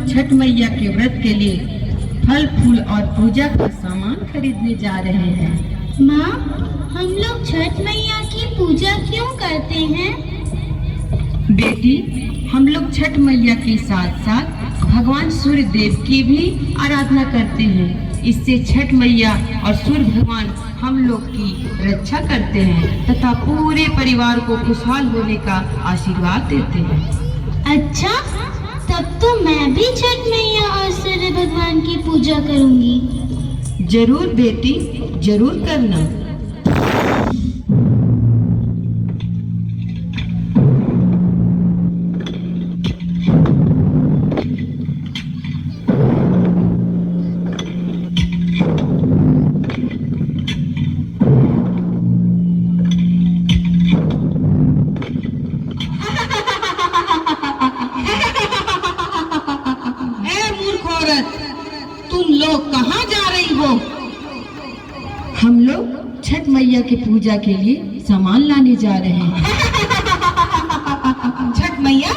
लोग छठ मैया के व्रत के लिए फल फूल और पूजा का सामान खरीदने जा रहे हैं। माँ, हम लोग छठ मैया की पूजा क्यों करते हैं? बेटी, हम लोग छठ मैया के साथ साथ भगवान सूर्य देव की भी आराधना करते हैं। इससे छठ मैया और सूर्य भगवान हम लोग की रक्षा करते हैं तथा पूरे परिवार को खुशहाल होने का आशीर्वाद देते हैं। अच्छा, तब तो मैं भी छठ मैया और सूर्य भगवान की पूजा करूंगी। जरूर बेटी, जरूर करना। हम लोग छठ मैया की पूजा के लिए सामान लाने जा रहे हैं। छठ मैया,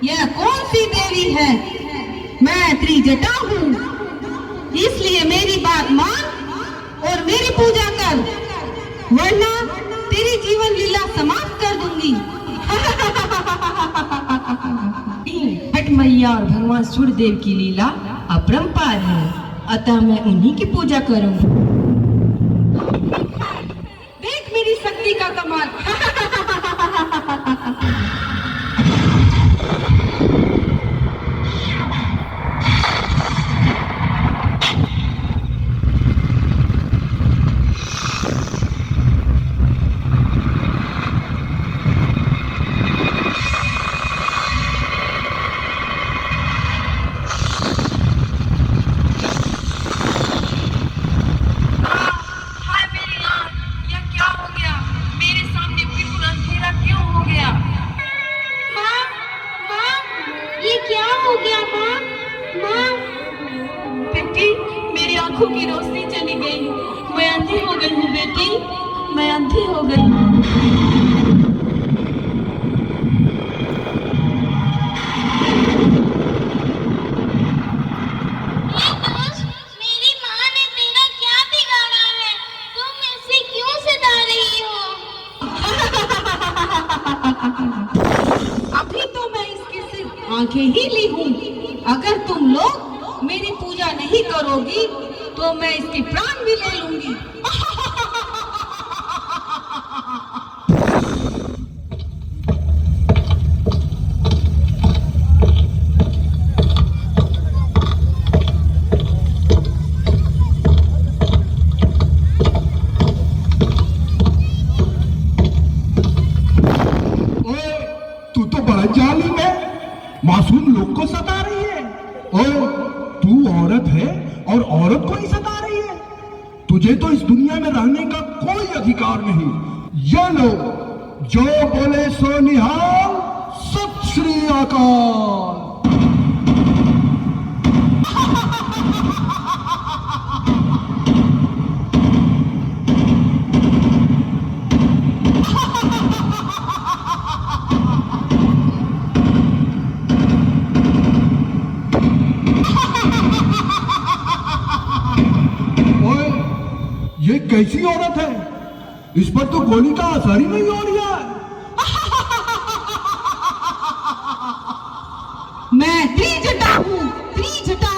यह कौन सी देवी है? मैं त्रिजटा हूँ, इसलिए मेरी बात मान और मेरी पूजा कर, वरना तेरी जीवन लीला समाप्त कर दूंगी। छठ मैया और भगवान सूर्य देव की लीला अपरंपार है, अतः मैं उन्हीं की पूजा करूंगी। देख मेरी शक्ति का कमाल। आंखों की रोशनी चली गई, मैं अंधी हो गई हूँ बेटी, मैं अंधी हो गई हूँ। मेरी माँ ने तेरा क्या बिगाड़ा है? तुम इसे क्यों सता रही हो? अभी तो मैं इसकी सिर्फ आंखें ही ली हूँ। अगर तुम लोग मेरी पूजा नहीं करोगी तो मैं इसके प्राण भी ले लूंगी। तू तो बड़ा जालिम है, मासूम लोग को सता रही है। ओए, तू औरत है और औरत को ही सता रही है। तुझे तो इस दुनिया में रहने का कोई अधिकार नहीं। ये लो, जो बोले सो निहाल, सत श्री अकाल। ये कैसी औरत है? इस पर तो गोली का असर ही नहीं हो रहा है। मैं त्रिजटा हूँ, त्रिजटा।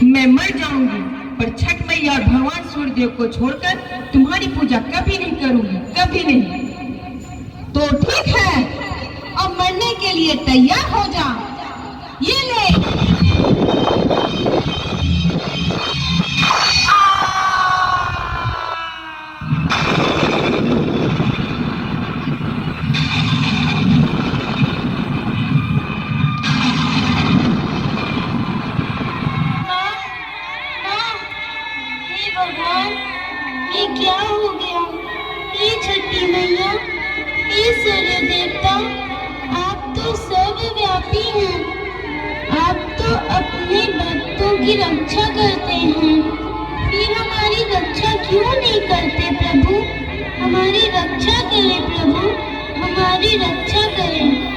मैं मर जाऊंगी पर छठ मैया और भगवान सूर्य देव को छोड़कर तुम्हारी पूजा कभी नहीं करूंगी, कभी नहीं। तो ठीक है, अब मरने के लिए तैयार हो जा। ये ले। क्या हो गया? हे छठी मैया, हे सूर्य देवता, आप तो सर्वव्यापी हैं। आप तो अपने भक्तों की रक्षा करते हैं, फिर हमारी रक्षा क्यों नहीं करते प्रभु? हमारी रक्षा करें प्रभु, हमारी रक्षा करें।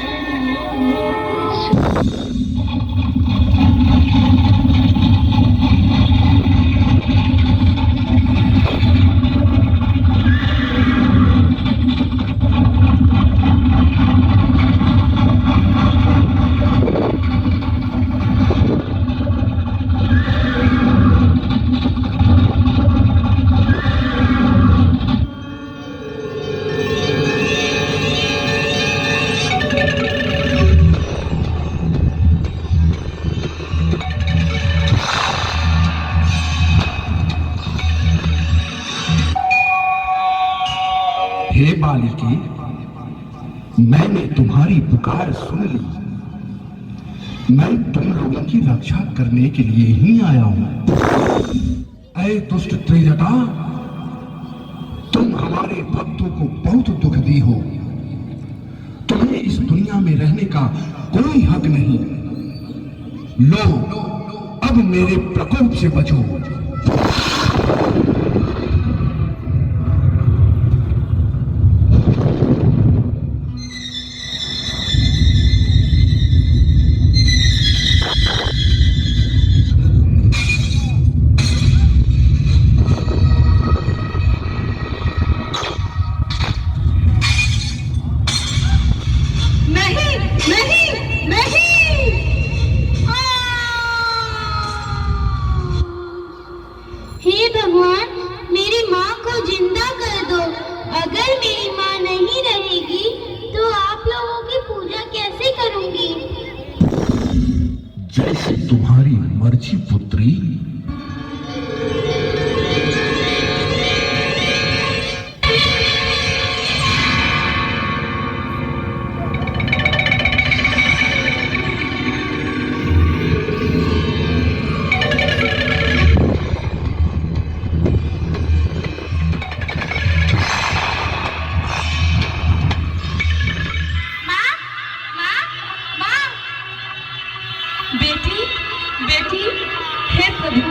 हे बालिके, मैंने तुम्हारी पुकार सुन ली। मैं तुम लोगों की रक्षा करने के लिए ही आया हूं। ऐ दुष्ट त्रिजटा, तुम हमारे भक्तों को बहुत दुख दी हो। तुम्हें इस दुनिया में रहने का कोई हक नहीं। लो, अब मेरे प्रकोप से बचो। हे भगवान, मेरी माँ को जिंदा कर दो। अगर मेरी माँ नहीं रहेगी तो आप लोगों की पूजा कैसे करूंगी? जैसे तुम्हारी मर्जी पुत्री। बेटी, बेटी, हे प्रभु,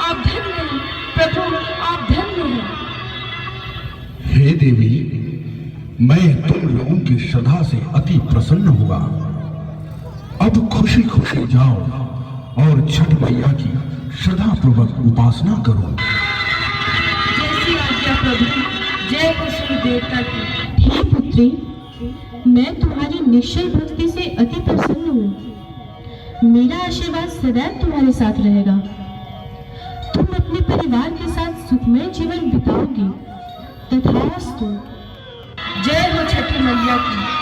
आप धन्य हैं। प्रभु, आप धन्य हैं। हे देवी, मैं तुम लोगों की श्रद्धा से अति प्रसन्न हुआ। अब खुशी खुशी जाओ और छठ मैया की श्रद्धा पूर्वक उपासना करो। जैसी आज्ञा प्रभु। जय हो सूर्य देवता की। हे पुत्री, मैं तुम्हारी निश्चल भक्ति से अति प्रसन्न हूँ। मेरा आशीर्वाद सदैव तुम्हारे साथ रहेगा। तुम अपने परिवार के साथ सुखमय जीवन बिताओगी। तथास्तु। जय हो छठी मैया की।